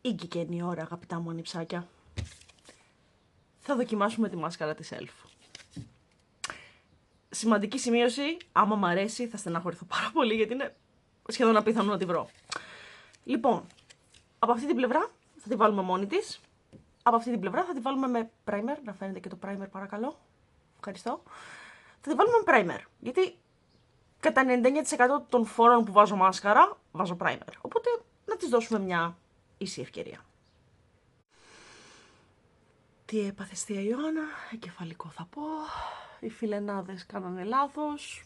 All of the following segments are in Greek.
Ήγηκε είναι η ώρα, αγαπητά μου ανιψάκια. Θα δοκιμάσουμε τη μάσκαρα της Elf. Σημαντική σημείωση, άμα μ' αρέσει θα στεναχωρηθώ πάρα πολύ γιατί είναι σχεδόν απίθανο να τη βρω. Λοιπόν, από αυτή την πλευρά θα τη βάλουμε μόνη της. Από αυτή την πλευρά θα τη βάλουμε με primer, να φαίνεται και το primer παρακαλώ. Ευχαριστώ. Θα τη βάλουμε με primer, γιατί κατά 99% των φορών που βάζω μάσκαρα, βάζω primer. Οπότε να της δώσουμε μια ίση ευκαιρία. Τι έπαθε θεία Ιωάννα, εγκεφαλικό θα πω. Οι φιλενάδες κάνανε λάθος.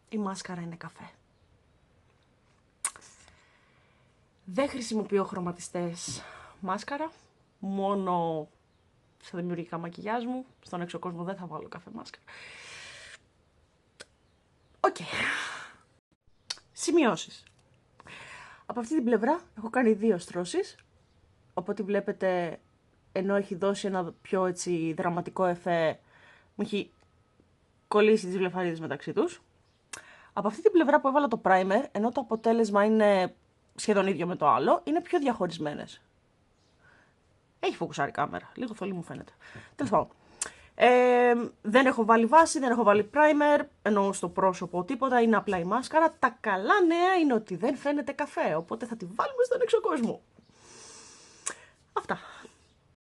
Η μάσκαρα είναι καφέ. Δεν χρησιμοποιώ χρωματιστές μάσκαρα, μόνο στα δημιουργικά μακιγιάζ μου. Στον έξω κόσμο δεν θα βάλω καφέ μάσκαρα. Οκ. Σημειώσεις. Από αυτή την πλευρά έχω κάνει 2 στρώσεις. Οπότε βλέπετε, ενώ έχει δώσει ένα πιο έτσι δραματικό εφέ, μου έχει κολλήσει τις βλεφαρίδες μεταξύ τους. Από αυτή την πλευρά που έβαλα το primer, ενώ το αποτέλεσμα είναι σχεδόν ίδιο με το άλλο, είναι πιο διαχωρισμένες. Έχει φοκουσάρει κάμερα, λίγο θολή μου φαίνεται. Τέλος πάντων. Δεν έχω βάλει βάση, δεν έχω βάλει primer, ενώ στο πρόσωπο τίποτα, είναι απλά η μάσκαρα. Τα καλά νέα είναι ότι δεν φαίνεται καφέ, οπότε θα τη βάλουμε στον έξω κόσμο. Αυτά.